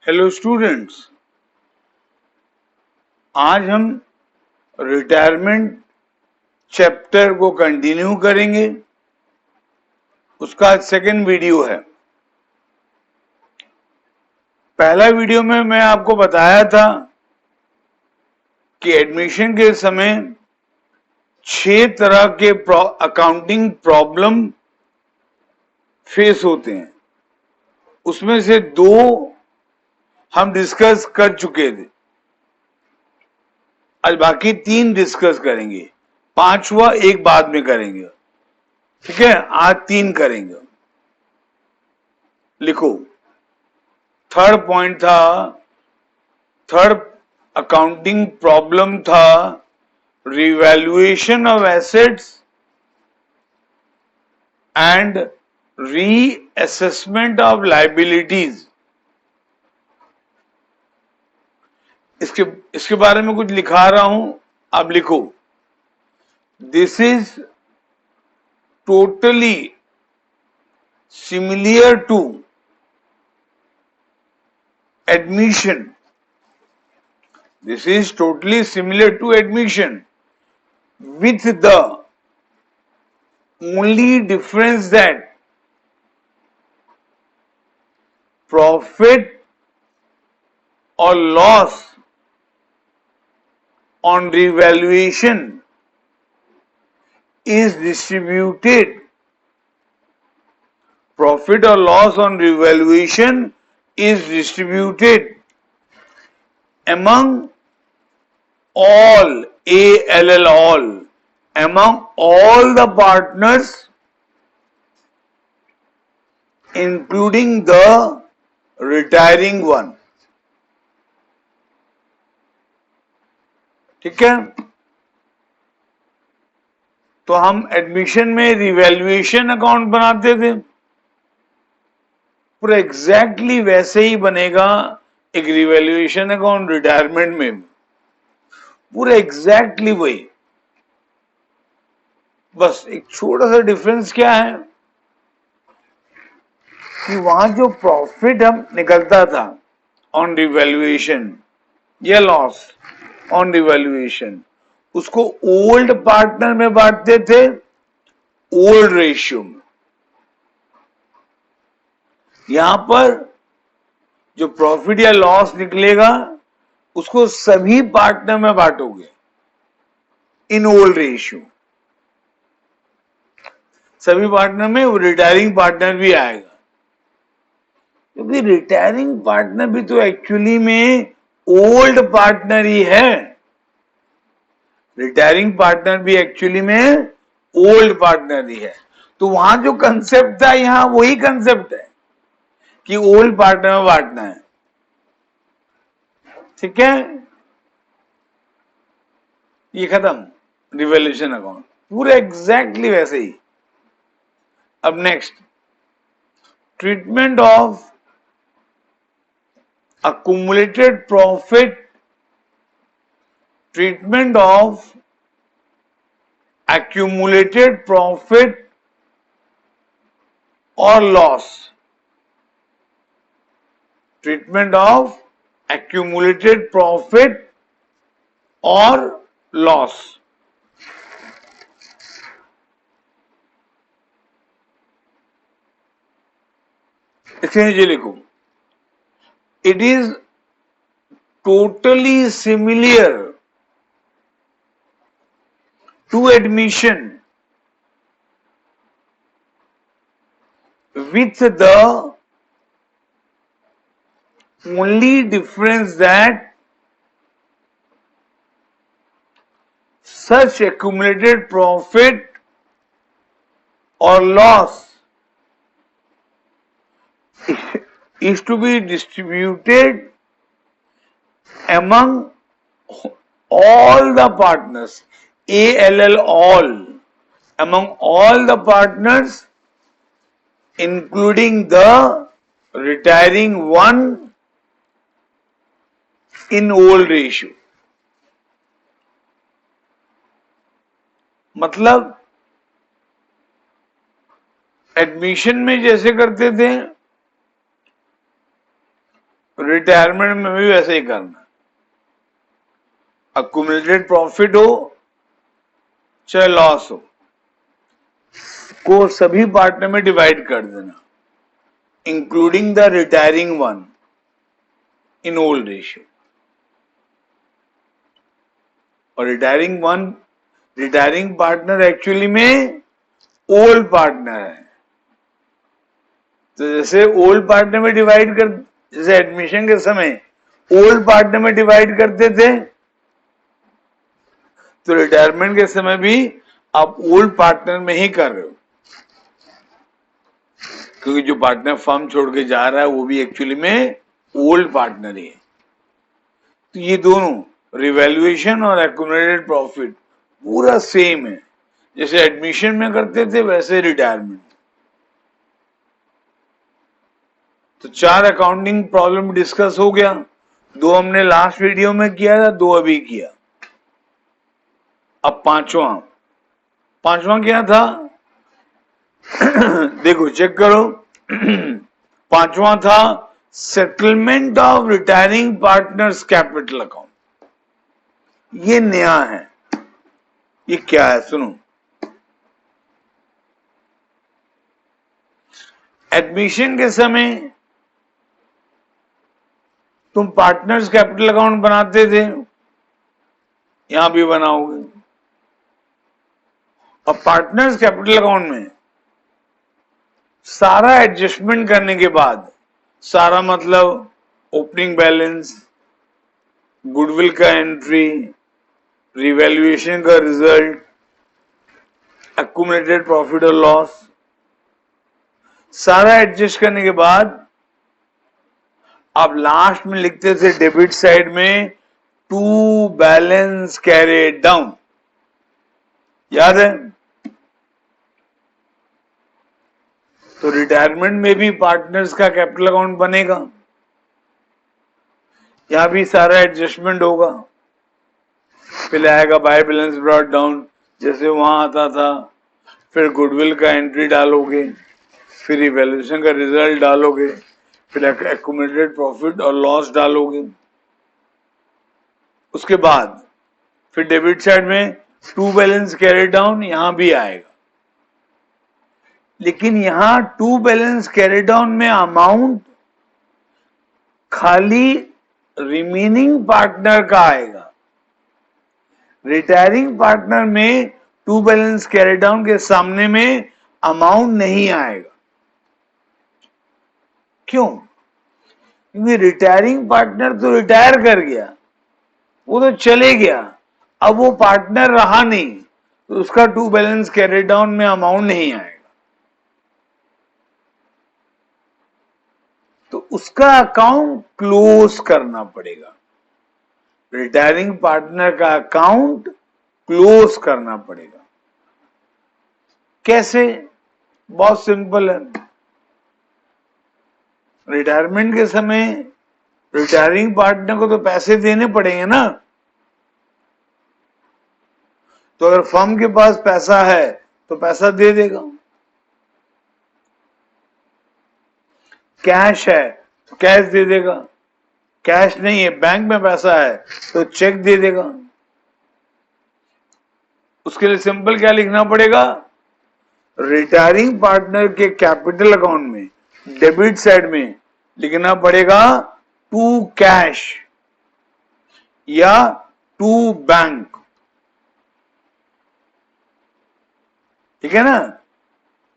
Hello students, आज हम retirement chapter को कंटिन्यू करेंगे। उसका सेकंड वीडियो है। पहला वीडियो में मैं आपको बताया था कि एडमिशन के समय 6 तरह के अकाउंटिंग प्रॉब्लम फेस होते हैं। उसमें से 2 हम डिस्कस कर चुके थे। आज बाकी 3 डिस्कस करेंगे, 5वां एक बाद में करेंगे। ठीक है, आज 3 करेंगे। लिखो। थर्ड पॉइंट था, थर्ड अकाउंटिंग प्रॉब्लम था revaluation of assets and reassessment of liabilities. इसके बारे में कुछ लिखा रहा हूं, आप लिखो। This is totally similar to admission. This is totally similar to admission, with the only difference that profit or loss on revaluation is distributed. Profit or loss on revaluation is distributed among all, all, among all the partners, including the retiring one. ठीक है, तो हम admission में revaluation account बनाते थे, पूरा exactly वैसे ही बनेगा एक रिवैल्यूएशन अकाउंट रिटायरमेंट में, पूरा एग्जैक्टली वही। बस एक छोटा सा डिफरेंस क्या है कि वहां जो प्रॉफिट हम निकलता था ऑन रिवैल्यूएशन या लॉस ऑन रिवैल्यूएशन, उसको ओल्ड पार्टनर में बांटते थे, ओल्ड रेशियो में। यहां पर जो प्रॉफिट या लॉस निकलेगा उसको सभी पार्टनर में बांटोगे इन ओल्ड रेशियो। सभी पार्टनर में वो रिटायरिंग पार्टनर भी आएगा, क्योंकि रिटायरिंग पार्टनर भी तो एक्चुअली में ओल्ड पार्टनर ही है। रिटायरिंग पार्टनर भी एक्चुअली में ओल्ड पार्टनर ही है। तो वहां जो कंसेप्ट था, यहां वही कंसेप्ट है कि ओल्ड पार्टनर में बांटना है। ठीक है, ये खत्म रिवैल्यूएशन अकाउंट, पूरा एग्जैक्टली वैसे ही। अब next, treatment of accumulated profit, treatment of accumulated profit or loss, treatment of accumulated profit or loss। इसके नीचे लिखो, it is totally similar to admission, with the only difference that such accumulated profit or loss is to be distributed among all the partners, all, among all the partners, including the retiring one in old ratio। मतलब admission में जैसे करते थे retirement में भी वैसे ही करना, accumulated profit हो चाहे लॉस हो, को सभी पार्टनर में डिवाइड कर देना, including the retiring one in old ratio. और रिटायरिंग पार्टनर एक्चुअली में ओल्ड पार्टनर है। तो जैसे ओल्ड पार्टनर में डिवाइड कर, जैसे एडमिशन के समय ओल्ड पार्टनर में डिवाइड करते थे, तो रिटायरमेंट के समय भी आप ओल्ड पार्टनर में ही कर रहे हो, क्योंकि जो पार्टनर फर्म छोड़ के जा रहा है वो भी एक्चुअली में ओल्ड पार्टनर ही है। तो ये दोनों रिवैल्यूएशन और एक्यूमुलेटेड प्रॉफिट पूरा सेम है, जैसे एडमिशन में करते थे वैसे रिटायरमेंट। तो 4 अकाउंटिंग प्रॉब्लम डिस्कस हो गया, 2 हमने लास्ट वीडियो में किया था, 2 अभी किया। अब पांचवा क्या था? देखो चेक करो। पांचवा था settlement of retiring partners capital account. ये नया है। ये क्या है सुनो। एडमिशन के समय तुम पार्टनर्स कैपिटल अकाउंट बनाते थे, यहां भी बनाओगे। और पार्टनर्स कैपिटल अकाउंट में सारा एडजस्टमेंट करने के बाद, सारा मतलब ओपनिंग बैलेंस, गुडविल का एंट्री, रिवैल्यूएशन का रिजल्ट, एक्यूमुलेटेड प्रॉफिट और लॉस, सारा एडजस्ट करने के बाद आप लास्ट में लिखते थे डेबिट साइड में टू बैलेंस कैरिड डाउन। याद है? तो रिटायरमेंट में भी पार्टनर्स का कैपिटल अकाउंट बनेगा, यहां भी सारा एडजस्टमेंट होगा। पहले आएगा बाय बैलेंस ब्रॉट डाउन, जैसे वहां आता था, फिर गुडविल का एंट्री डालोगे, फिर रिवैल्यूएशन का रिजल्ट डालोगे, फिर एक्यूमुलेटेड प्रॉफिट और लॉस डालोगे। उसके बाद फिर डेबिट साइड में टू बैलेंस कैरी डाउन, यहां भी आएगा। लेकिन यहां टू बैलेंस कैरी डाउन में अमाउंट खाली रिमेनिंग पार्टनर का आएगा। रिटायरिंग पार्टनर में टू बैलेंस कैरी डाउन के सामने में अमाउंट नहीं आएगा। क्यों? क्योंकि रिटायरिंग पार्टनर तो रिटायर कर गया, वो तो चले गया, अब वो पार्टनर रहा नहीं, तो उसका टू बैलेंस कैरी डाउन में अमाउंट नहीं आएगा। तो उसका अकाउंट क्लोज करना पड़ेगा। रिटायरिंग पार्टनर का अकाउंट क्लोज करना पड़ेगा। कैसे? बहुत सिंपल है। रिटायरमेंट के समय रिटायरिंग पार्टनर को तो पैसे देने पड़ेंगे ना। तो अगर फर्म के पास पैसा है तो पैसा दे देगा, कैश है तो कैश दे देगा, कैश नहीं है बैंक में पैसा है तो चेक दे देगा। उसके लिए सिंपल क्या लिखना पड़ेगा? रिटायरिंग पार्टनर के कैपिटल अकाउंट में डेबिट साइड में लिखना पड़ेगा टू कैश या टू बैंक। ठीक है ना?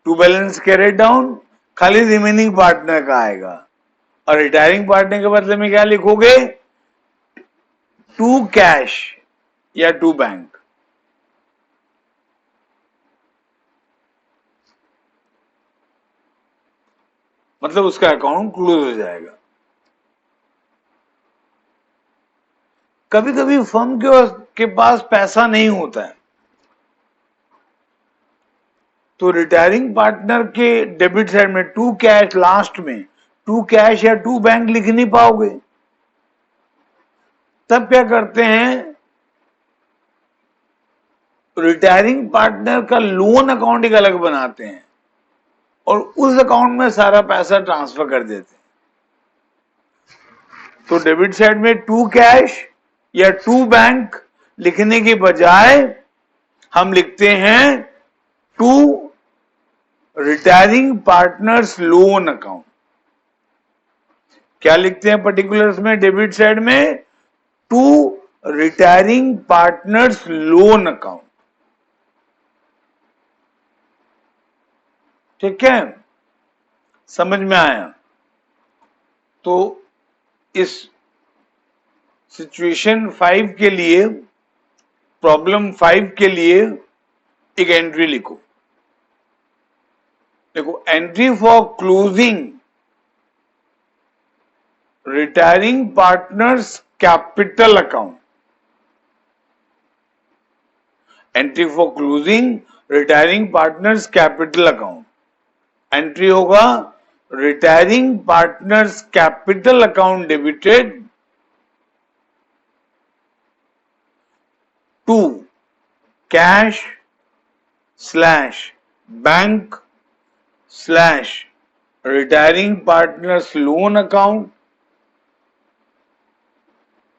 टू बैलेंस कैरिड डाउन खाली रिमेनिंग पार्टनर का आएगा, और रिटायरिंग पार्टनर के बदले में क्या लिखोगे? टू कैश या टू बैंक। मतलब उसका अकाउंट क्लोज हो जाएगा। कभी कभी फर्म के पास पैसा नहीं होता है, तो रिटायरिंग पार्टनर के डेबिट साइड में टू कैश, लास्ट में टू कैश या टू बैंक लिख नहीं पाओगे। तब क्या करते हैं? रिटायरिंग पार्टनर का लोन अकाउंट एक अलग बनाते हैं और उस अकाउंट में सारा पैसा ट्रांसफर कर देते हैं। तो डेबिट साइड में टू कैश या टू बैंक लिखने के बजाय हम लिखते हैं to retiring partners loan account. क्या लिखते हैं पर्टिकुलर्स में डेबिट साइड में? To retiring partners loan account. ठीक है, समझ में आया? तो इस सिचुएशन 5 के लिए, प्रॉब्लम 5 के लिए एक एंट्री लिखो। देखो, entry for closing retiring partners capital account. Entry for closing retiring partners capital account. Entry होगा retiring partners capital account debited to cash slash bank slash retiring partners loan account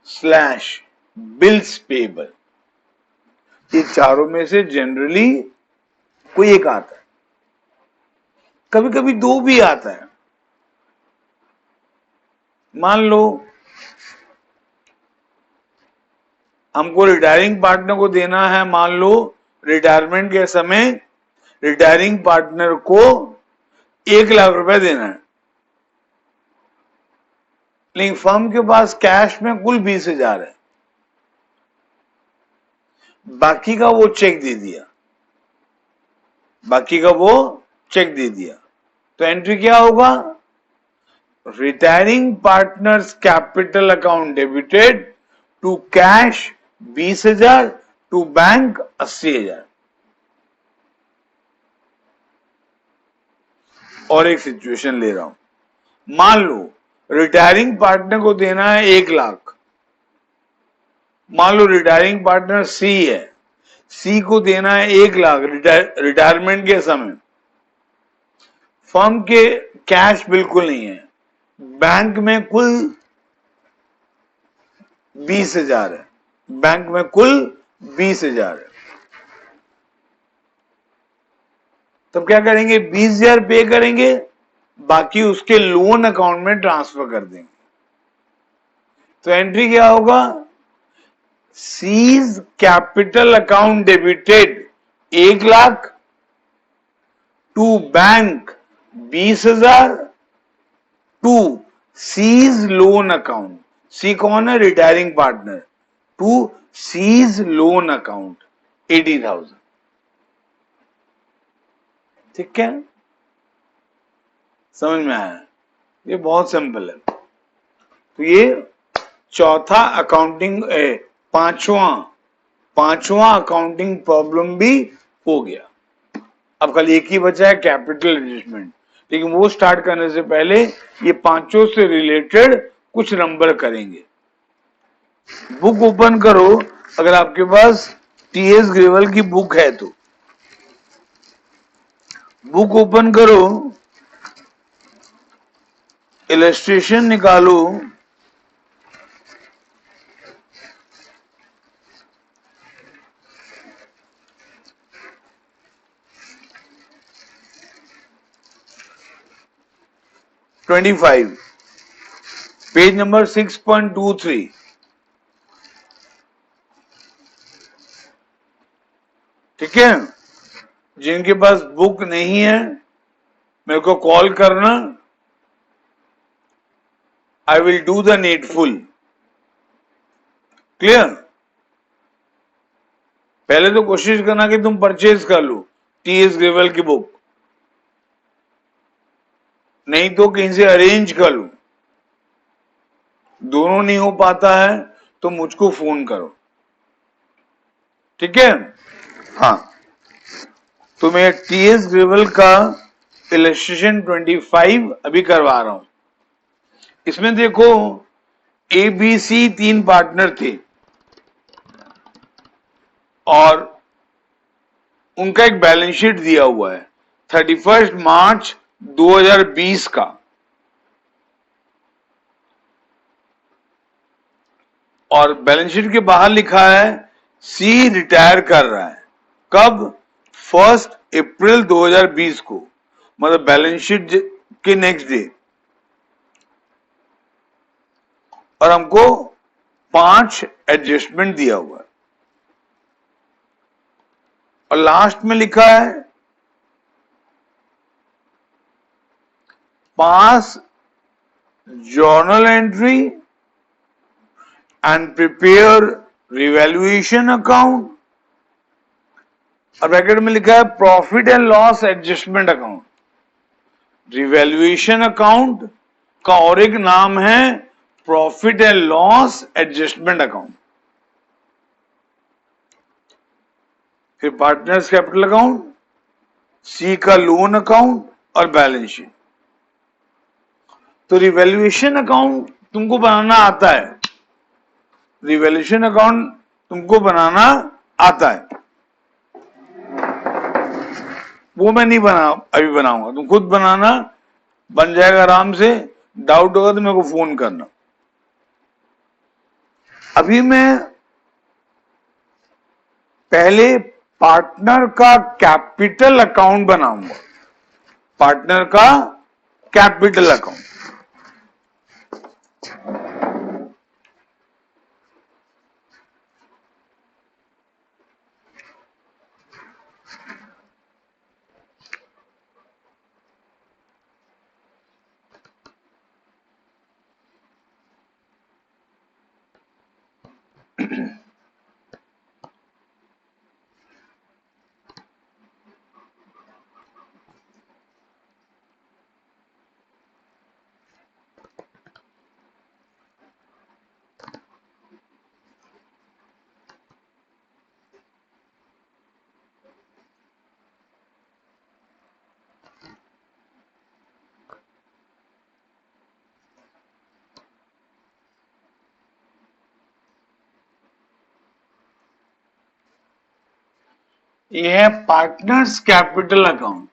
slash bills payable. ये चारों में से generally कोई एक आता है, कभी कभी दो भी आता है। मान लो हमको रिटायरिंग पार्टनर को देना है, मान लो रिटायरमेंट के समय रिटायरिंग पार्टनर को 1,00,000 रुपए देना है, लेकिन फर्म के पास कैश में कुल 20,000 है, बाकी का वो चेक दे दिया, बाकी का वो चेक दे दिया। तो एंट्री क्या होगा? Retiring partners capital account debited to cash 20,000 to bank 80,000। और एक सिचुएशन ले रहा हूं, मान लो रिटायरिंग पार्टनर को देना है 1,00,000। मान लो रिटायरिंग पार्टनर सी है, सी को देना है 1,00,000 रिटायरमेंट के समय। फर्म के कैश बिल्कुल नहीं है, बैंक में कुल 20,000 है, बैंक में कुल 20,000 है। तब क्या करेंगे? 20,000 पे करेंगे, बाकी उसके लोन अकाउंट में ट्रांसफर कर देंगे। तो एंट्री क्या होगा? C's capital account debited 1,00,000 to bank 20,000 to C's loan account. C कौन है? Retiring partner. To C's loan account 80,000। ठीक है, समझ में आया? ये बहुत सिंपल है। तो ये चौथा अकाउंटिंग पांचवा अकाउंटिंग प्रॉब्लम भी हो गया। अब कल एक ही बचा है, कैपिटल एडजस्टमेंट, लेकिन वो स्टार्ट करने से पहले ये पांचों से रिलेटेड कुछ नंबर करेंगे। बुक ओपन करो, अगर आपके पास टीएस ग्रेवल की बुक है तो बुक ओपन करो, इलस्ट्रेशन निकालो, पेज नंबर 6.23। ठीक है, जिनके पास बुक नहीं है मेरे को कॉल करना, I will do the needful. Clear? पहले तो कोशिश करना कि तुम परचेज कर लो टीएस ग्रेवल की बुक, नहीं तो कहीं से अरेंज कर लो। दोनों नहीं हो पाता है तो मुझको फोन करो। ठीक है? हाँ, तो मैं टीएस ग्रेवल का इलस्ट्रेशन 25 अभी करवा रहा हूं। इसमें देखो एबीसी 3 पार्टनर थे और उनका एक बैलेंस शीट दिया हुआ है 31 मार्च 2020 का। और बैलेंस शीट के बाहर लिखा है सी रिटायर कर रहा है। कब? 1 अप्रैल 2020 को, मतलब बैलेंस शीट के नेक्स्ट डे। और हमको 5 एडजस्टमेंट दिया हुआ है और लास्ट में लिखा है पास journal entry and prepare revaluation account, और ब्रैकेट में लिखा है profit and loss adjustment account. Revaluation account का और एक नाम है profit and loss adjustment account. फिर पार्टनर्स कैपिटल अकाउंट, सी का लोन अकाउंट और बैलेंस शीट। तो रिवैल्यूएशन अकाउंट तुमको बनाना आता है, रिवैल्यूएशन अकाउंट तुमको बनाना आता है, वो मैं नहीं बना, अभी बनाऊंगा, तुम खुद बनाना, बन जाएगा आराम से। डाउट होगा तो मेरे को फोन करना। अभी मैं पहले पार्टनर का कैपिटल अकाउंट बनाऊंगा, पार्टनर का कैपिटल अकाउंट। ये है पार्टनर्स कैपिटल अकाउंट।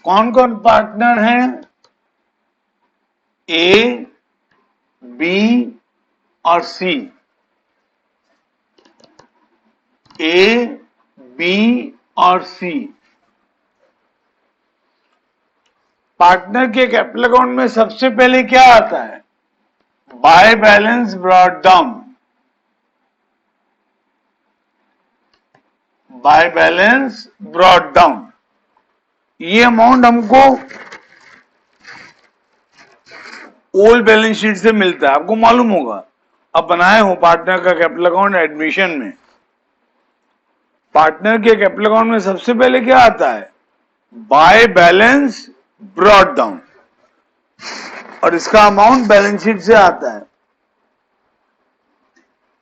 कौन कौन पार्टनर हैं? ए, बी और सी। ए, बी और सी पार्टनर के कैपिटल अकाउंट में सबसे पहले क्या आता है? By balance brought down, by balance brought down. ये अमाउंट हमको ओल्ड बैलेंस शीट से मिलता है, आपको मालूम होगा, अब बनाए हो पार्टनर का कैपिटल अकाउंट एडमिशन में। पार्टनर के कैपिटल अकाउंट में सबसे पहले क्या आता है? बाय बैलेंस ब्रॉट डाउन, और इसका अमाउंट बैलेंस शीट से आता है।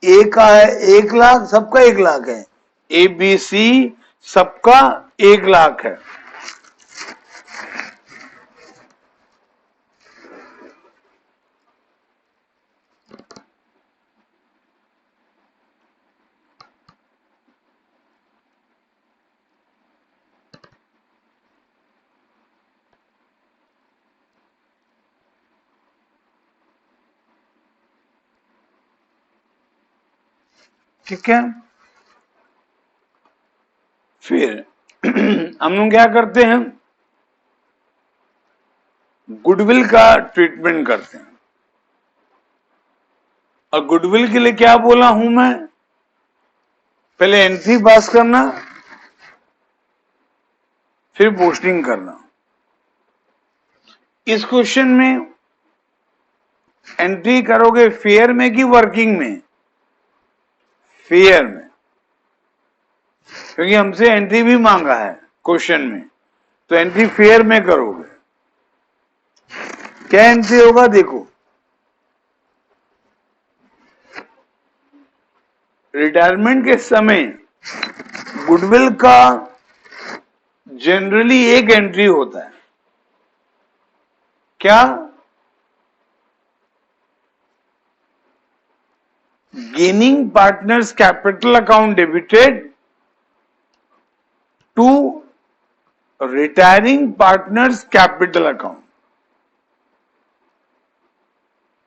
ए का है 1 लाख, सबका 1 लाख है। ए बी सी सबका 1 लाख है। ठीक है, फिर हम लोग क्या करते हैं? गुडविल का ट्रीटमेंट करते हैं। और गुडविल के लिए क्या बोला हूं मैं? पहले एंट्री पास करना, फिर पोस्टिंग करना। इस क्वेश्चन में एंट्री करोगे फेयर में कि वर्किंग में? फेयर में, क्योंकि हमसे एंट्री भी मांगा है क्वेश्चन में, तो एंट्री फेयर में करोगे। क्या एंट्री होगा देखो, रिटायरमेंट के समय गुडविल का जनरली एक एंट्री होता है, क्या? Gaining partners capital account debited to retiring partners capital account.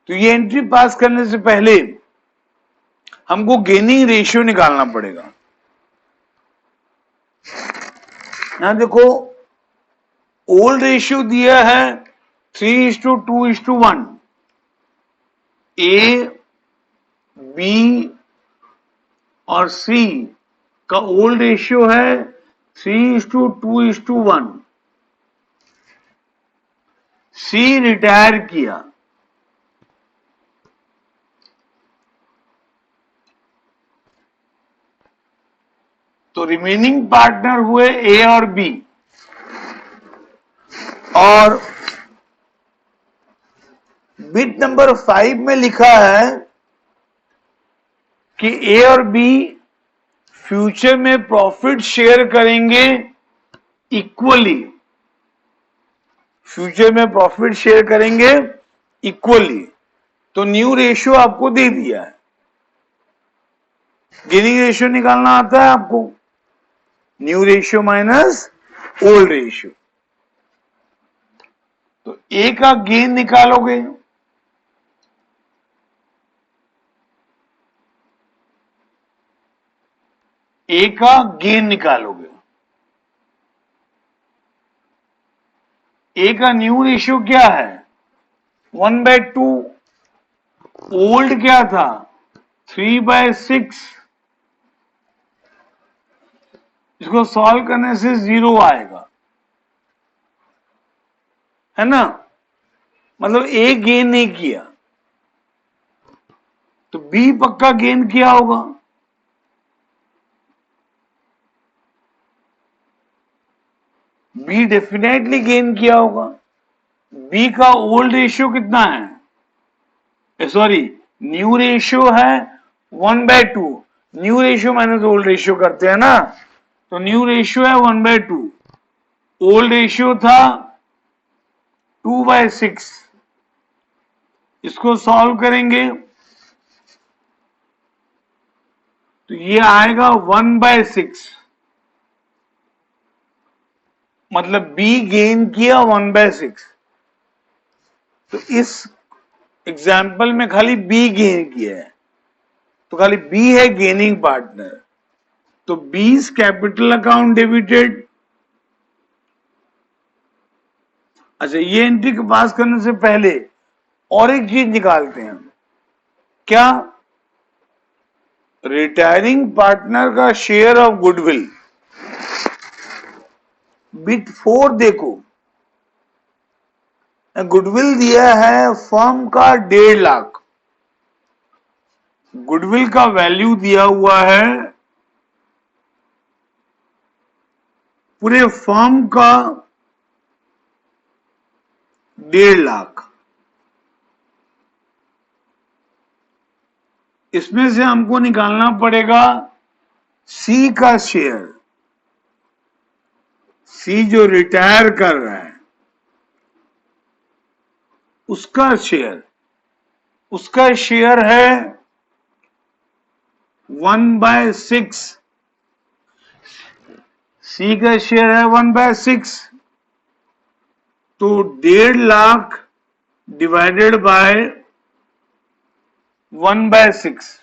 तो ये एंट्री पास करने से पहले हमको गेनिंग रेशियो निकालना पड़ेगा। यहां देखो, ओल्ड रेशियो दिया है 3:2:1। ए, बी और सी का ओल्ड रेशियो है 3:2:1। सी रिटायर किया, तो रिमेनिंग पार्टनर हुए ए और बी, और बिट नंबर 5 में लिखा है कि ए और बी फ्यूचर में प्रॉफिट शेयर करेंगे इक्वली। फ्यूचर में प्रॉफिट शेयर करेंगे इक्वली। तो न्यू रेशियो आपको दे दिया है। गेनिंग रेशियो निकालना आता है आपको, new ratio minus old ratio. तो ए का गेन निकालोगे, ए का गेन निकालोगे। ए का न्यू रेशियो क्या है? 1/2। ओल्ड क्या था? 3/6। इसको सॉल्व करने से 0 आएगा, है ना? मतलब ए गेन नहीं किया, तो बी पक्का गेन किया होगा। बी डेफिनेटली गेन किया होगा। बी का ओल्ड रेशियो कितना है? सॉरी, न्यू रेशियो है 1/2। New ratio minus old ratio करते हैं ना, तो न्यू रेशियो है 1/2। ओल्ड रेशियो था 2/6। इसको सॉल्व करेंगे तो ये आएगा 1/6। मतलब बी गेन किया 1/6। तो इस एग्जाम्पल में खाली बी गेन किया है, तो खाली बी है गेनिंग पार्टनर। तो बीस कैपिटल अकाउंट डेबिटेड। अच्छा, ये एंट्री को पास करने से पहले और एक चीज निकालते हैं, क्या? रिटायरिंग पार्टनर का शेयर ऑफ गुडविल। बिट 4 देखो, गुडविल दिया है फर्म का 1.5 लाख। गुडविल का वैल्यू दिया हुआ है पूरे फर्म का 1.5 लाख। इसमें से हमको निकालना पड़ेगा सी का शेयर। सी जो रिटायर कर रहा है उसका शेयर, उसका शेयर है 1/6। सी का शेयर है 1/6, तो 1.5 लाख डिवाइडेड बाय 1/6,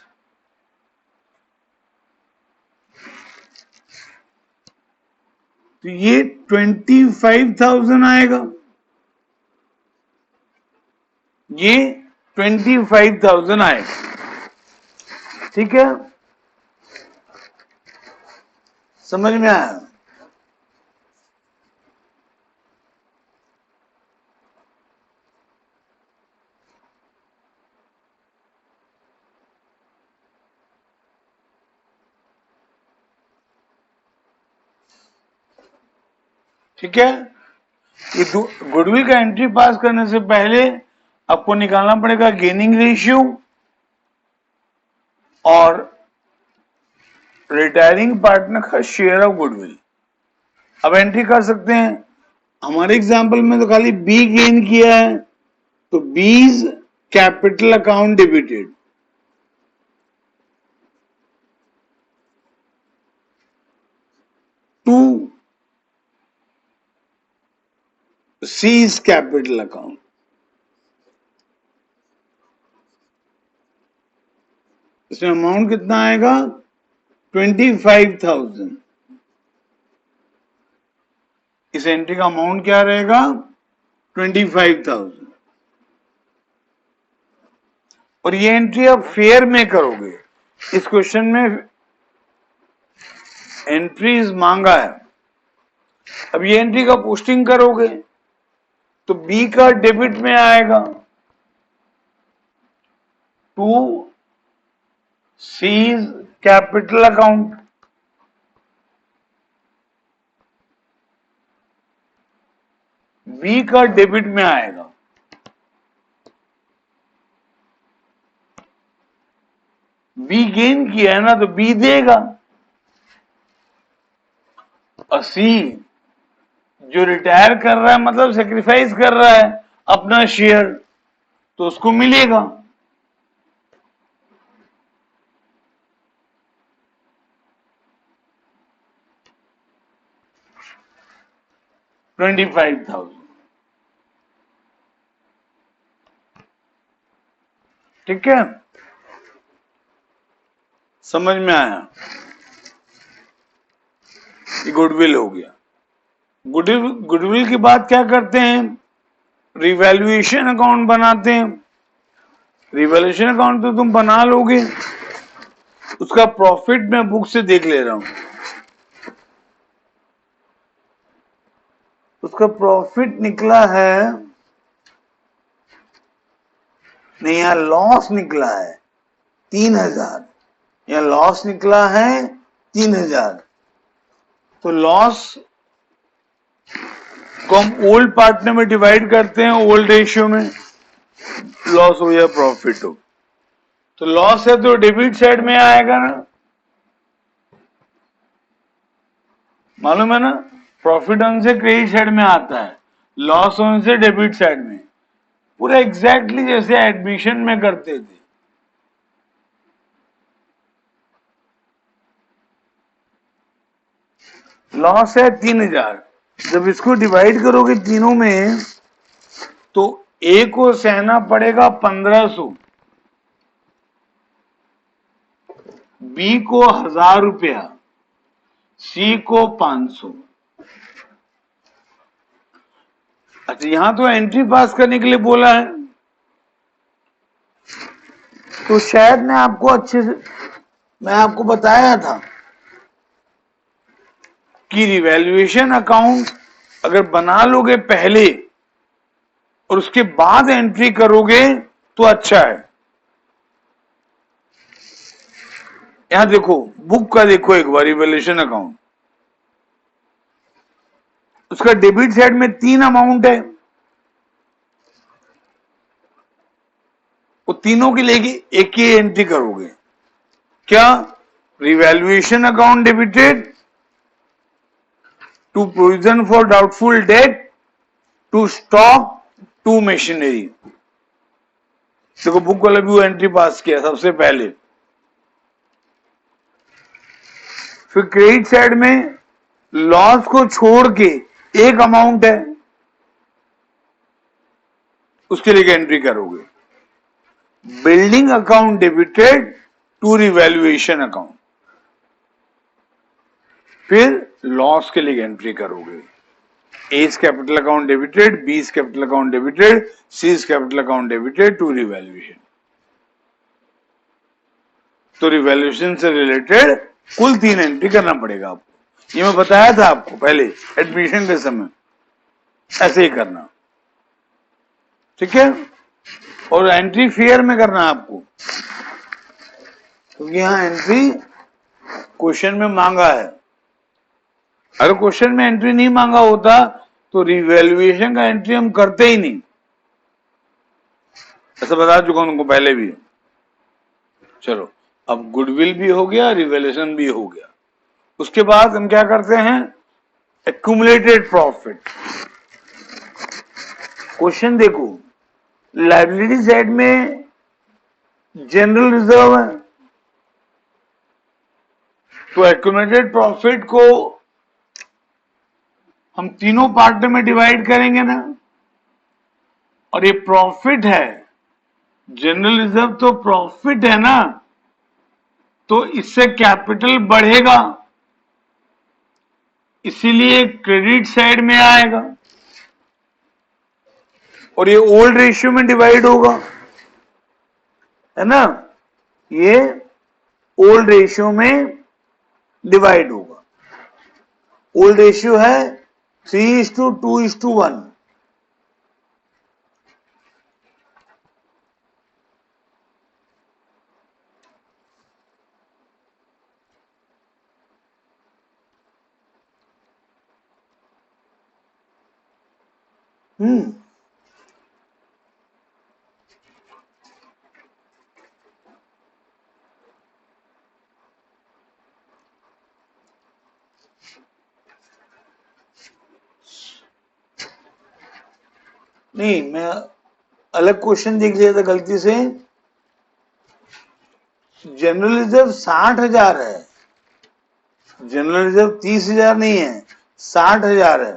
तो ये 25,000 आएगा। ये 25,000 आएगा। ठीक है, समझ में आया? ठीक है, ये गुडविल का एंट्री पास करने से पहले आपको निकालना पड़ेगा गेनिंग रेशियो और रिटायरिंग पार्टनर का शेयर ऑफ गुडविल। अब एंट्री कर सकते हैं। हमारे एग्जांपल में तो खाली बी गेन किया है, तो B's capital account debited, to C's capital account. इसमें अमाउंट कितना आएगा? 25,000। इस एंट्री का अमाउंट क्या रहेगा? 25,000। और ये एंट्री आप फेयर में करोगे। इस क्वेश्चन में एंट्रीज मांगा है। अब ये एंट्री का पोस्टिंग करोगे तो बी का डेबिट में आएगा, to C's capital account. B का डेबिट में आएगा। बी गेन किया है ना, तो बी देगा। और सी जो रिटायर कर रहा है, मतलब सेक्रीफाइस कर रहा है अपना शेयर, तो उसको मिलेगा। $25,000। ठीक है, समझ में आया? ये गुडविल हो गया। गुडविल के बाद क्या करते हैं? रिवैल्यूएशन अकाउंट बनाते हैं। रिवैल्यूएशन अकाउंट तो तुम बना लोगे, उसका प्रॉफिट मैं बुक से देख ले रहा हूं। उसका प्रॉफिट निकला है, नहीं यहां लॉस निकला है 3,000। यहां लॉस निकला है 3,000। तो लॉस को हम ओल्ड पार्टनर में डिवाइड करते हैं, ओल्ड रेशियो में। लॉस हो या प्रॉफिट हो, तो लॉस है तो डेबिट साइड में आएगा ना, मालूम है ना? प्रॉफिट होने से क्रेडिट साइड में आता है, लॉस होने से डेबिट साइड में। पूरा एग्जैक्टली जैसे एडमिशन में करते थे। लॉस है 3,000। जब इसको डिवाइड करोगे तीनों में, तो ए को सहना पड़ेगा 1,500, बी को 1,000 रुपया, सी को 500। अच्छा, यहां तो एंट्री पास करने के लिए बोला है, तो शायद मैं आपको बताया था कि रिवैल्यूएशन अकाउंट अगर बना लोगे पहले और उसके बाद एंट्री करोगे तो अच्छा है। यहां देखो, बुक का देखो एक बार, रिवैल्यूएशन अकाउंट, उसका डेबिट साइड में 3 अमाउंट है, वो तीनों के लिए एक ही एंट्री करोगे। क्या? Revaluation account debited, to provision for doubtful debt, to stock, to machinery. देखो बुक वाला भी वो एंट्री पास किया सबसे पहले। फिर क्रेडिट साइड में लॉस को छोड़ के एक अमाउंट है, उसके लिए एंट्री करोगे। Building account debited to revaluation account, फिर लॉस के लिए एंट्री करोगे। A's capital account debited, B's capital account debited, C's capital account debited to revaluation. तो रिवैल्यूएशन से रिलेटेड कुल 3 एंट्री करना पड़ेगा आपको। ये मैं बताया था आपको पहले एडमिशन के समय, ऐसे ही करना। ठीक है, और एंट्री फेयर में करना आपको, क्योंकि यहां एंट्री क्वेश्चन में मांगा है। अगर क्वेश्चन में एंट्री नहीं मांगा होता तो रिवैल्यूएशन का एंट्री हम करते ही नहीं, ऐसा बता चुका हूं उनको पहले भी। चलो अब गुडविल भी हो गया, रिवैल्यूएशन भी हो गया। उसके बाद हम क्या करते हैं, एक्यूमुलेटेड प्रॉफिट। क्वेश्चन देखो, लायबिलिटी साइड में जनरल रिजर्व है, तो एक्यूमुलेटेड प्रॉफिट को हम तीनों पार्ट में डिवाइड करेंगे ना, और ये प्रॉफिट है, जनरल रिजर्व तो प्रॉफिट है ना, तो इससे कैपिटल बढ़ेगा, इसीलिए क्रेडिट साइड में आएगा, और ये ओल्ड रेशियो में डिवाइड होगा, है ना, ये ओल्ड रेशियो में डिवाइड होगा। ओल्ड रेशियो है 3:2:1। नहीं, मैं अलग क्वेश्चन देख लिया था गलती से। जनरल रिजर्व 60,000 है, जनरल रिजर्व 30,000 नहीं है, 60,000 है,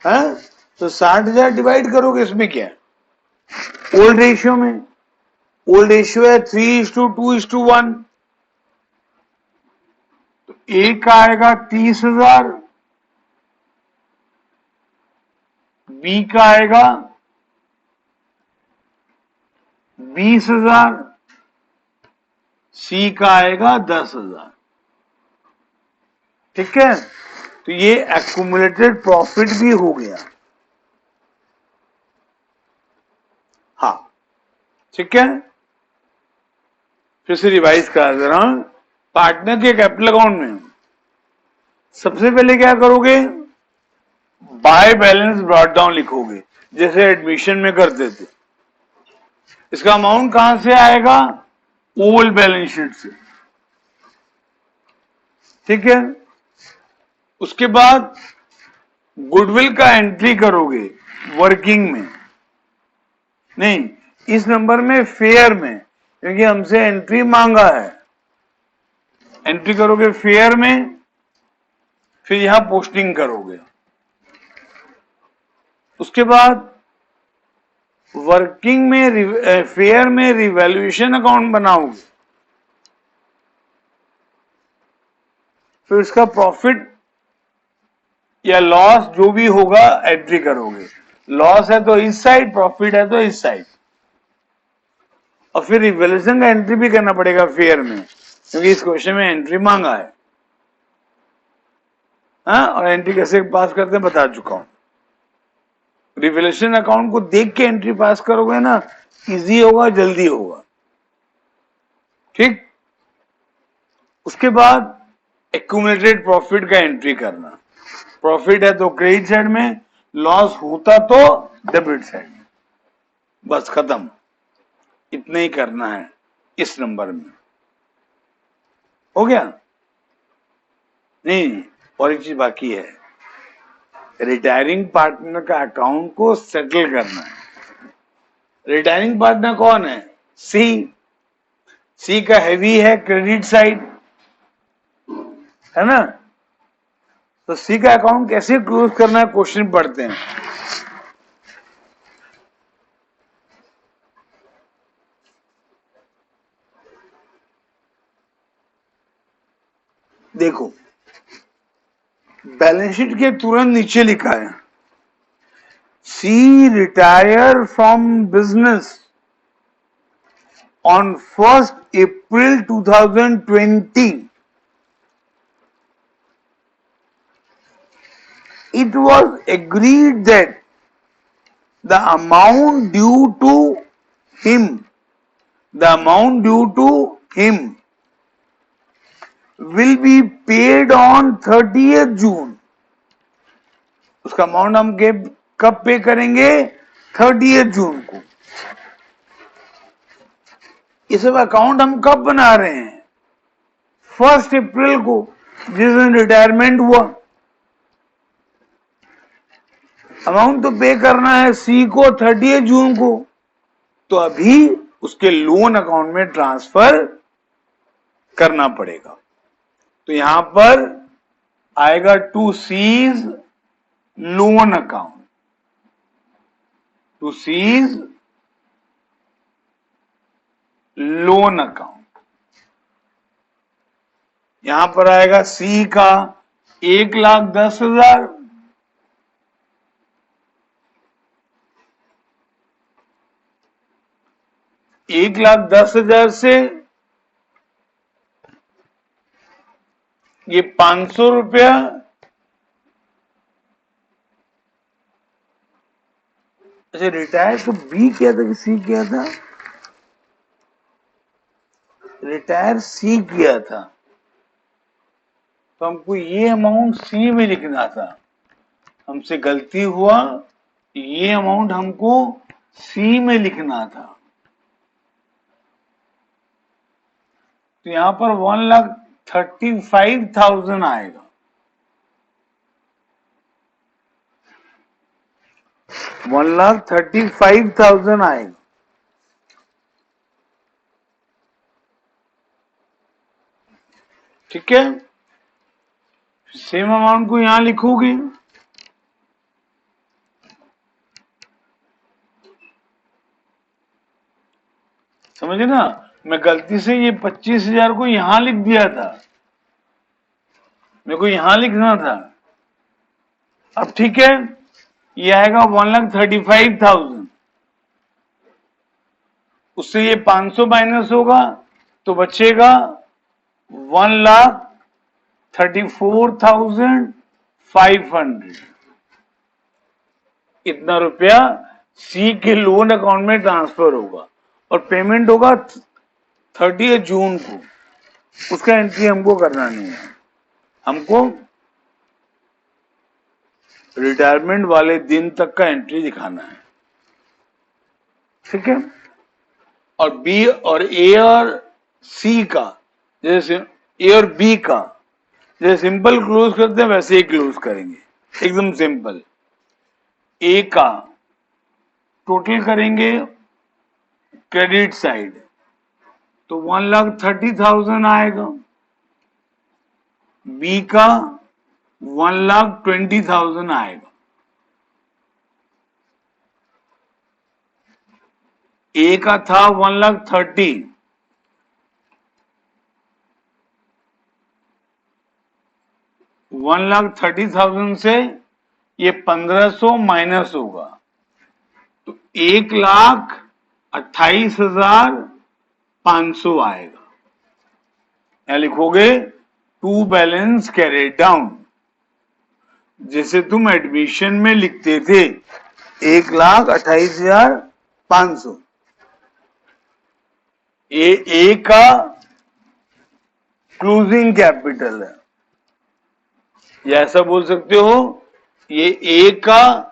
हाँ? तो 60,000 डिवाइड करोगे, इसमें क्या है, ओल्ड रेशियो में, ओल्ड रेशियो है 3:2:1, तो एक आएगा 30,000, बी का आएगा 20,000, सी का आएगा 10,000। ठीक है, तो ये एक्यूमुलेटेड प्रॉफिट भी हो गया। हाँ, ठीक है, फिर से रिवाइज करा दे रहा हूं। पार्टनर के कैपिटल अकाउंट में सबसे पहले क्या करोगे, बाय बैलेंस ब्रॉट डाउन लिखोगे, जैसे एडमिशन में करते थे। इसका अमाउंट कहां से आएगा, ओल्ड बैलेंस शीट से। ठीक है, उसके बाद गुडविल का एंट्री करोगे वर्किंग में, नहीं इस नंबर में फेयर में, क्योंकि हमसे एंट्री मांगा है, एंट्री करोगे फेयर में, फिर यहां पोस्टिंग करोगे। उसके बाद वर्किंग में फेयर में रिवैल्यूएशन अकाउंट बनाओगे, फिर उसका प्रॉफिट या लॉस जो भी होगा एंट्री करोगे। लॉस है तो इस साइड, प्रॉफिट है तो इस साइड, और फिर रिवैल्यूएशन का एंट्री भी करना पड़ेगा फेयर में, क्योंकि इस क्वेश्चन में एंट्री मांगा है। हाँ, और एंट्री कैसे पास करते हैं बता चुका हूं। रिवैल्यूएशन अकाउंट को देख के एंट्री पास करोगे ना, इजी होगा, जल्दी होगा। ठीक, उसके बाद एक्यूमुलेटेड प्रॉफिट का एंट्री करना, प्रॉफिट है तो क्रेडिट साइड में, लॉस होता तो डेबिट साइड में, बस खत्म। इतना ही करना है इस नंबर में, हो गया। नहीं, और एक चीज बाकी है, रिटायरिंग पार्टनर का अकाउंट को सेटल करना है। रिटायरिंग पार्टनर कौन है, सी। सी का हैवी है क्रेडिट साइड, है ना, तो सी का अकाउंट कैसे क्लोज करना है, क्वेश्चन पढ़ते हैं। देखो, बैलेंस शीट के तुरंत नीचे लिखा है, C retire from business on 1st April 2020. It was agreed that the amount due to him will be paid on 30th June. उसका अमाउंट हम कब पे करेंगे, 30th जून को। ये सब अकाउंट हम कब बना रहे हैं? 1 अप्रैल को, जिस दिन रिटायरमेंट हुआ। अमाउंट तो पे करना है सी को 30 जून को, तो अभी उसके लोन अकाउंट में ट्रांसफर करना पड़ेगा। तो यहां पर आएगा to C's loan account, to C's loan account. यहां पर आएगा सी का 1,10,000, $1,10,000 से ये 500 रुपया अच्छा, रिटायर तो बी किया था कि सी किया था? रिटायर सी किया था, तो हमको ये अमाउंट सी में लिखना था। हमसे गलती हुआ, ये अमाउंट हमको सी में लिखना था। तो यहां पर 1,35,000 आएगा। 1,35,000 आएगा। ठीक है, सेम अमाउंट को यहां लिखोगे। समझे ना, मैं गलती से ये 25,000 को यहां लिख दिया था, मेरे को यहां लिखना था। अब ठीक है, ये आएगा 1,35,000, उससे ये 500 माइनस होगा तो बचेगा 1,34,500। इतना रुपया सी के लोन अकाउंट में ट्रांसफर होगा और पेमेंट होगा 30 जून को। उसका एंट्री हमको करना नहीं है, हमको रिटायरमेंट वाले दिन तक का एंट्री दिखाना है। ठीक है, और बी और ए और सी का, जैसे ए और बी का जैसे सिंपल क्लोज करते हैं वैसे ही क्लोज करेंगे, एकदम सिंपल। ए का टोटल करेंगे क्रेडिट साइड, तो 1,30,000 आएगा। बी का 1,20,000 आएगा। ए का था 1,30,000, 1,30,000 से ये 1,500 माइनस होगा, तो 1,28,500 आएगा। यहां लिखोगे टू बैलेंस कैरिड डाउन, जैसे तुम एडमिशन में लिखते थे 1,28,500। ये ए का क्लोजिंग कैपिटल है, या ऐसा बोल सकते हो ये ए का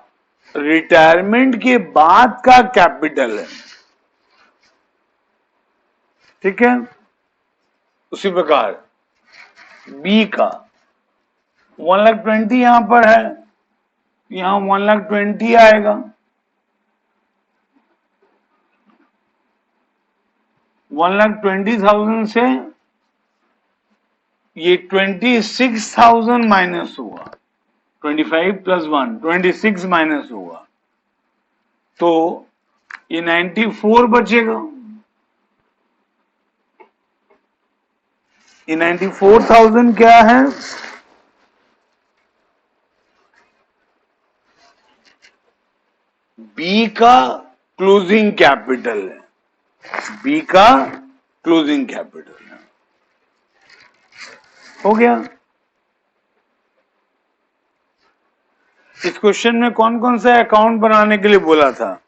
रिटायरमेंट के बाद का कैपिटल है। ठीक है, उसी प्रकार बी का 1,20,000 यहां पर है, यहां 1,20,000 आएगा। 1,20,000 से ये 26,000 माइनस हुआ, 25 प्लस 1 26 माइनस हुआ, तो ये 94 बचेगा। ये 94,000 क्या है? बी का क्लोजिंग कैपिटल है, बी का क्लोजिंग कैपिटल है। हो गया। इस क्वेश्चन में कौन कौन सा अकाउंट बनाने के लिए बोला था?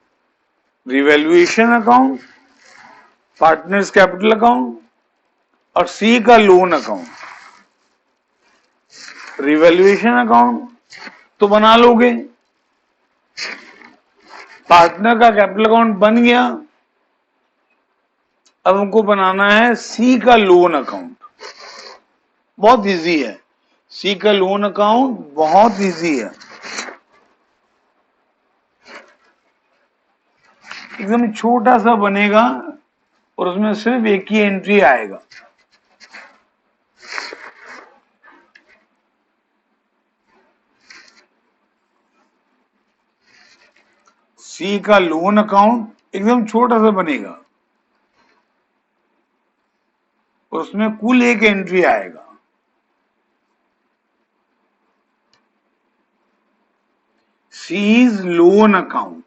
Revaluation account, partners capital account और सी का लोन अकाउंट। रिवैल्यूएशन अकाउंट तो बना लोगे, पार्टनर का कैपिटल अकाउंट बन गया, अब हमको बनाना है सी का लोन अकाउंट। बहुत इजी है, सी का लोन अकाउंट बहुत इजी है, एकदम छोटा सा बनेगा और उसमें सिर्फ एक ही एंट्री आएगा। सी का लोन अकाउंट एकदम छोटा सा बनेगा और उसमें कुल एक एंट्री आएगा। C's loan account.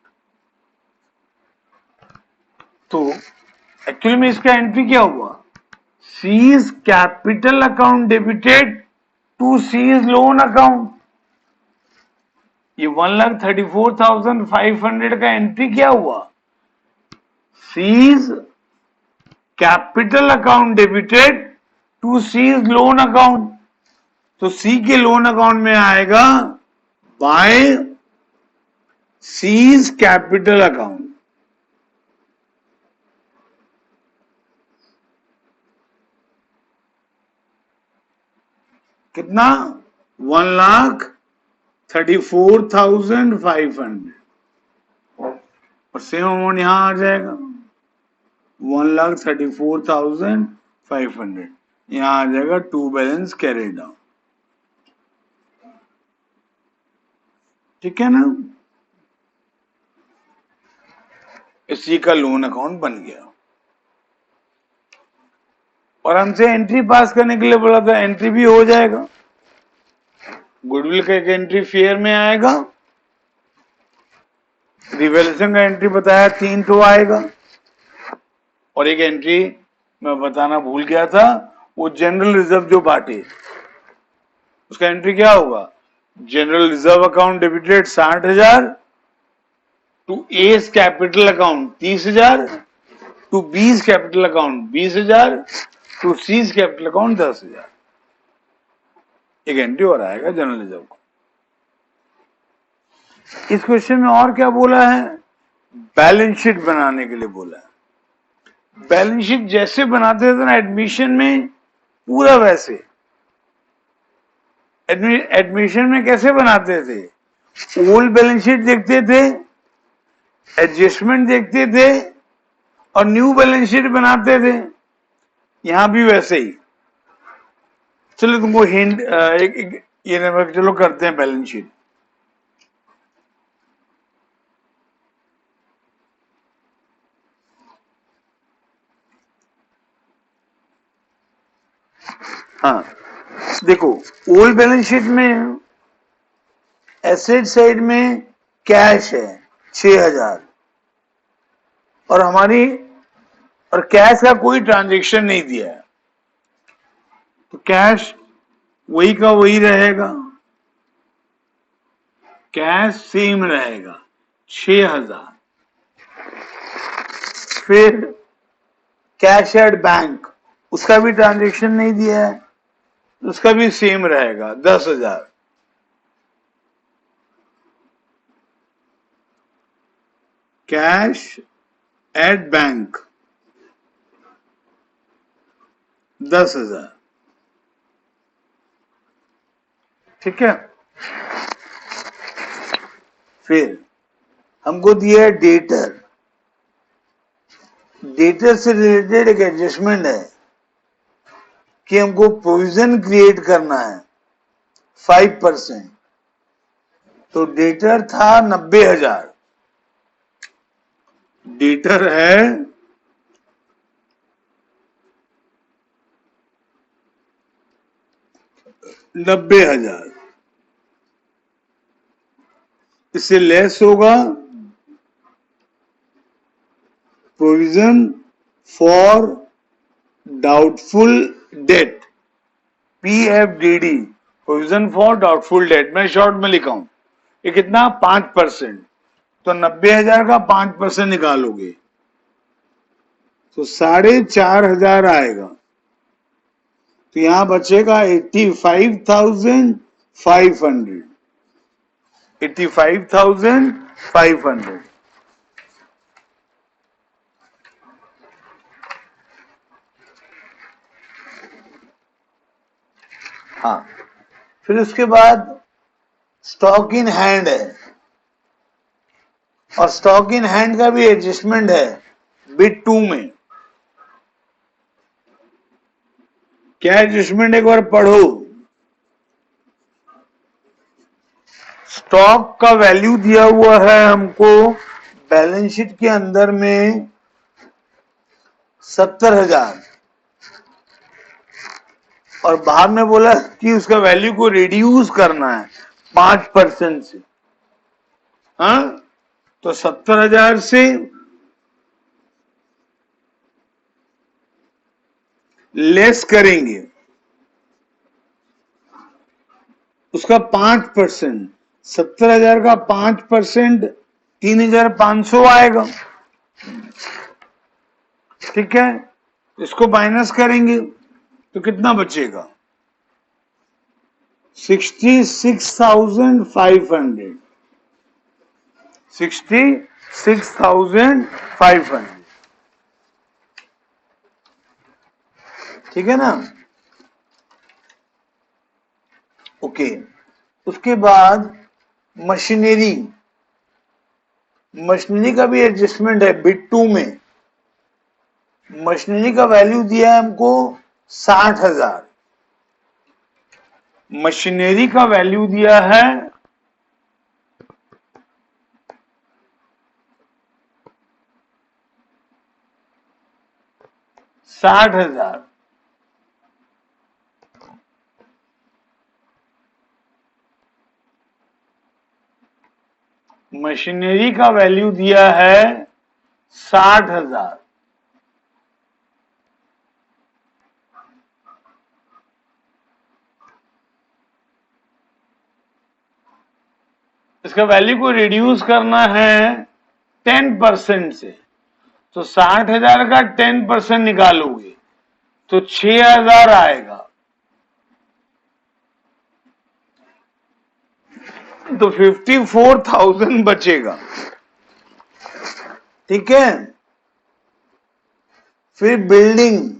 तो एक्चुअली में इसका एंट्री क्या हुआ? C's capital account debited to C's loan account. ये 1,34,500 का एंट्री क्या हुआ? C's capital account debited to C's loan account. तो सी के लोन अकाउंट में आएगा बाय सीज कैपिटल अकाउंट। कितना? 1,34,500 और सेम अमाउंट यहां आ जाएगा 1,34,500। यहां आ जाएगा टू बैलेंस कैरिड आउट। ठीक है ना? इसी का लोन अकाउंट बन गया और हमसे एंट्री पास करने के लिए बोला था, एंट्री भी हो जाएगा। गुडविल का एक एंट्री फेयर में आएगा, रिवैल्यूएशन का एंट्री बताया 3 तो आएगा, और एक एंट्री मैं बताना भूल गया था, वो जनरल रिजर्व जो बांटे उसका एंट्री क्या होगा? General reserve account debited 60,000 to A's capital account 30,000 to B's capital account 20,000 to C's capital account 10,000। एक एंट्री और आएगा जनरल रिजर्व को। इस क्वेश्चन में और क्या बोला है? बैलेंस शीट बनाने के लिए बोला है। बैलेंस शीट जैसे बनाते थे ना एडमिशन में, पूरा वैसे। एडमिशन में कैसे बनाते थे? ओल्ड बैलेंस शीट देखते थे, एडजस्टमेंट देखते थे और न्यू बैलेंस शीट बनाते थे। यहां भी वैसे ही। चलो तुमको हिंट ये चलो करते हैं बैलेंस शीट। हाँ देखो, ओल्ड बैलेंस शीट में एसेट साइड में कैश है 6,000 और और कैश का कोई ट्रांजैक्शन नहीं दिया है, तो कैश वही का वही रहेगा, कैश सेम रहेगा 6,000। फिर कैश एट बैंक, उसका भी ट्रांजैक्शन नहीं दिया है, उसका भी सेम रहेगा 10,000। Cash at bank 10,000। ठीक है। फिर हमको दिया है डेटर। डेटर से रिलेटेड एक एडजस्टमेंट है कि हमको प्रोविजन क्रिएट करना है 5%। तो डेटर था 90,000, डेटर है 90,000, इससे लेस होगा provision for doubtful date, PFDD, provision for doubtful date. मैं शॉर्ट में लिखा हूं, ये कितना? 5%। तो 90,000 का 5% निकालोगे तो 4,500 आएगा। तो यहां बचेगा 85,500। 85,500। हाँ, फिर उसके बाद स्टॉक इन हैंड है, और स्टॉक इन हैंड का भी एडजस्टमेंट है बिट 2 में। क्या एडजस्टमेंट, एक बार पढ़ो। स्टॉक का वैल्यू दिया हुआ है हमको बैलेंस शीट के अंदर में 70,000, और बाहर में बोला कि उसका वैल्यू को रिड्यूस करना है 5% से। हाँ, तो 70,000 से लेस करेंगे उसका 5%। 70,000 का 5% 3,500 आएगा। ठीक है, इसको माइनस करेंगे तो कितना बचेगा? 66,500। 66,500, ठीक है ना? ओके, उसके बाद मशीनरी का भी एडजस्टमेंट है बिट 2 में। मशीनरी का वैल्यू दिया है हमको 60,000। मशीनरी का वैल्यू दिया है 60,000। मशीनरी का वैल्यू दिया है 60,000। इसका वैल्यू को रिड्यूस करना है 10% से, तो 60,000 का 10% निकालोगे तो 6,000 आएगा। तो 54,000 बचेगा। ठीक है, फिर बिल्डिंग,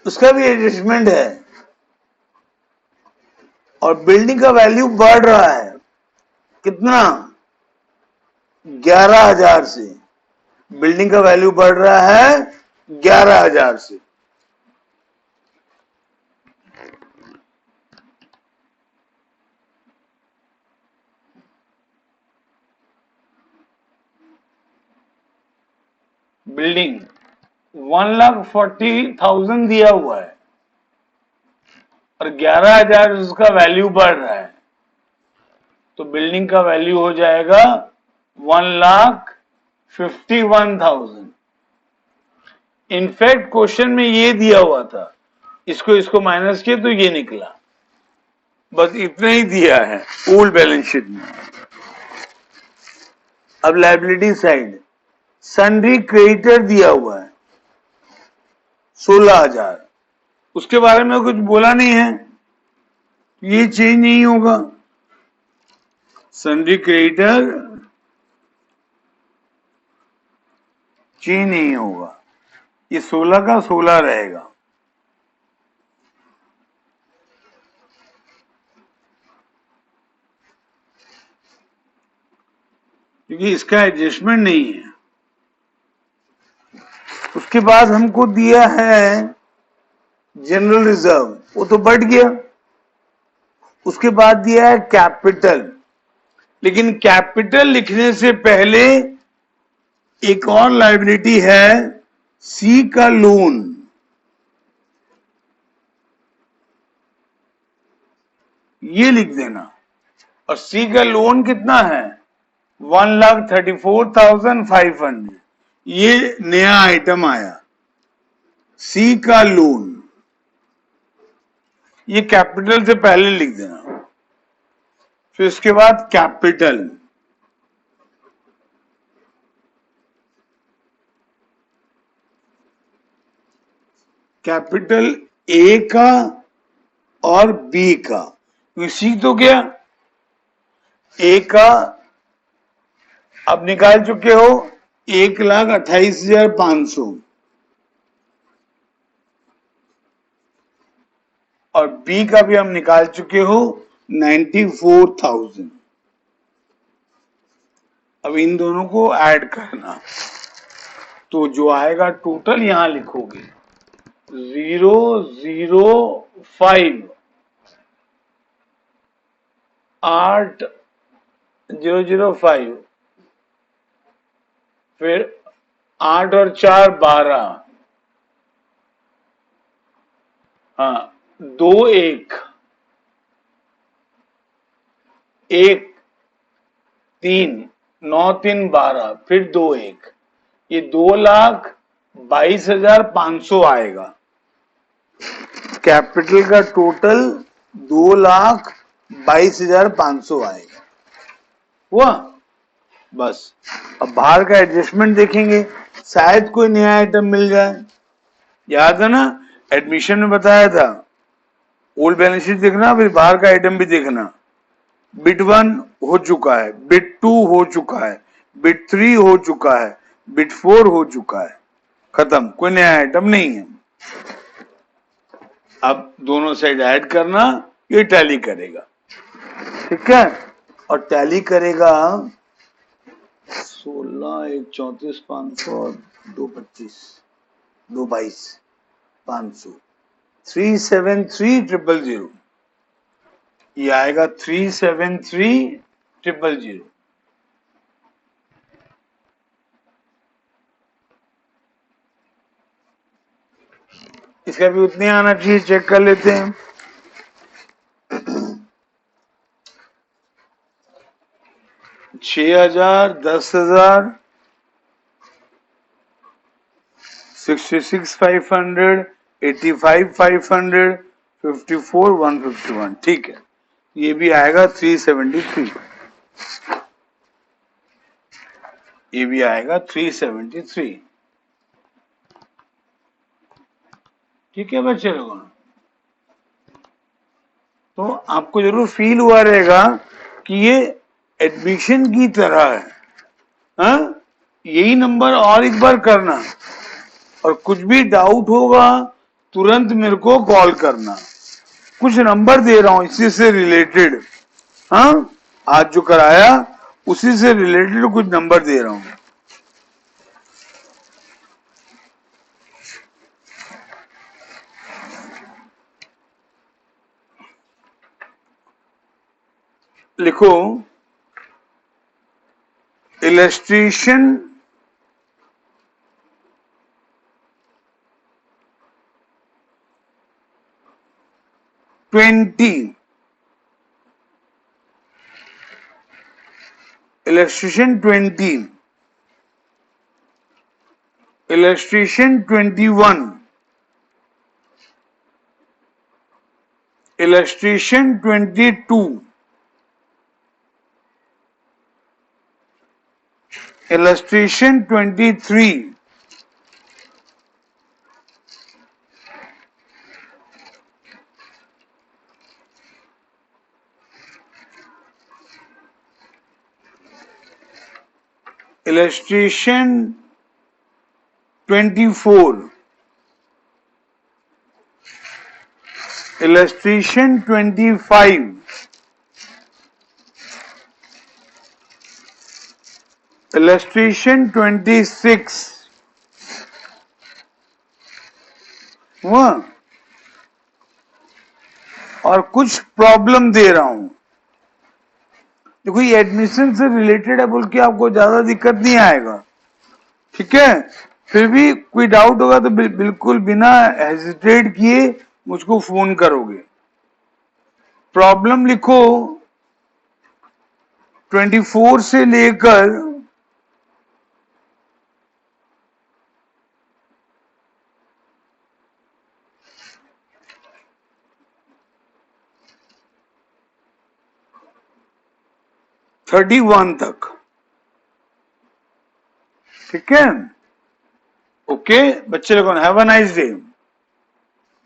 उसका भी एडजस्टमेंट है, और बिल्डिंग का वैल्यू बढ़ रहा है। कितना? 11,000 से। बिल्डिंग का वैल्यू बढ़ रहा है 11,000 से। बिल्डिंग 1,40,000 दिया हुआ है और 11,000 उसका वैल्यू बढ़ रहा है, तो बिल्डिंग का वैल्यू हो जाएगा 1,51,000। इनफैक्ट क्वेश्चन में ये दिया हुआ था, इसको माइनस किया तो ये निकला। बस इतना ही दिया है ओल्ड बैलेंस शीट में। अब लायबिलिटी साइड, सन्ड्री क्रेडिटर दिया हुआ है 16,000। उसके बारे में कुछ बोला नहीं है, ये चेंज नहीं होगा। सन्ड्री क्रेडिटर चेंज नहीं होगा, ये 16 का 16 रहेगा। क्योंकि इसका एडजस्टमेंट नहीं है। उसके बाद हमको दिया है जनरल रिजर्व, वो तो बढ़ गया। उसके बाद दिया है कैपिटल, लेकिन कैपिटल लिखने से पहले एक और लायबिलिटी है सी का लोन। ये लिख देना। और सी का लोन कितना है? 1,34,500। ये नया आइटम आया, सी का लोन। ये कैपिटल से पहले लिख देना। फिर इसके बाद कैपिटल, कैपिटल ए का और बी का। सी तो क्या, ए का अब निकाल चुके हो 1,28,500। और बी का भी हम निकाल चुके हो 94,000। अब इन दोनों को ऐड करना, तो जो आएगा टोटल यहां लिखोगे 005 8005, फिर 8 और 4 12, हाँ 2 1 1 3 9 3 12, फिर 2 1, ये 2,22,500 आएगा। कैपिटल का टोटल 2,22,500 आएगा। हुआ? बस अब बाहर का एडजस्टमेंट देखेंगे, शायद कोई नया आइटम मिल जाए। याद है ना, एडमिशन में बताया था ओल्ड बैलेंस शीट देखना, फिर बाहर का आइटम भी देखना। बिट 1 हो चुका है, बिट 2 हो चुका है, बिट 3 हो चुका है, बिट 4 हो चुका है, खत्म, कोई नया आइटम नहीं है। अब दोनों साइड ऐड करना, ये टैली करेगा, ठीक है। और टैली करेगा 16 1 34 500 2 25 2 22 500 373,000। ये आएगा 373,000। इसका भी उतने आना चाहिए, चेक कर लेते हैं। छह हजार, 10,000, 66,500, 85,500, 54,151, ठीक है। ये भी आएगा 373, ये भी आएगा 373, ठीक है बच्चे लोगों। तो आपको जरूर फील हुआ रहेगा कि ये एडमिशन की तरह है, हाँ? यही नंबर और एक बार करना, और कुछ भी डाउट होगा तुरंत मेरे को कॉल करना। कुछ नंबर दे रहा हूं इसी से रिलेटेड, हाँ, आज जो कराया उसी से रिलेटेड कुछ नंबर दे रहा हूं। लिखो illustration illustration 20, illustration 21, illustration 22, illustration 23, illustration 24, illustration 25, illustration 26, हुआ? और कुछ प्रॉब्लम दे रहा हूं, देखो ये एडमिशन से रिलेटेड है बोल के आपको ज्यादा दिक्कत नहीं आएगा, ठीक है। फिर भी कोई डाउट होगा तो बिल्कुल बिना हेजिटेट किए मुझको फोन करोगे। प्रॉब्लम लिखो 24 से लेकर 31 तक, ठीक है। ओके बच्चे लोगों, हैव अ नाइस डे।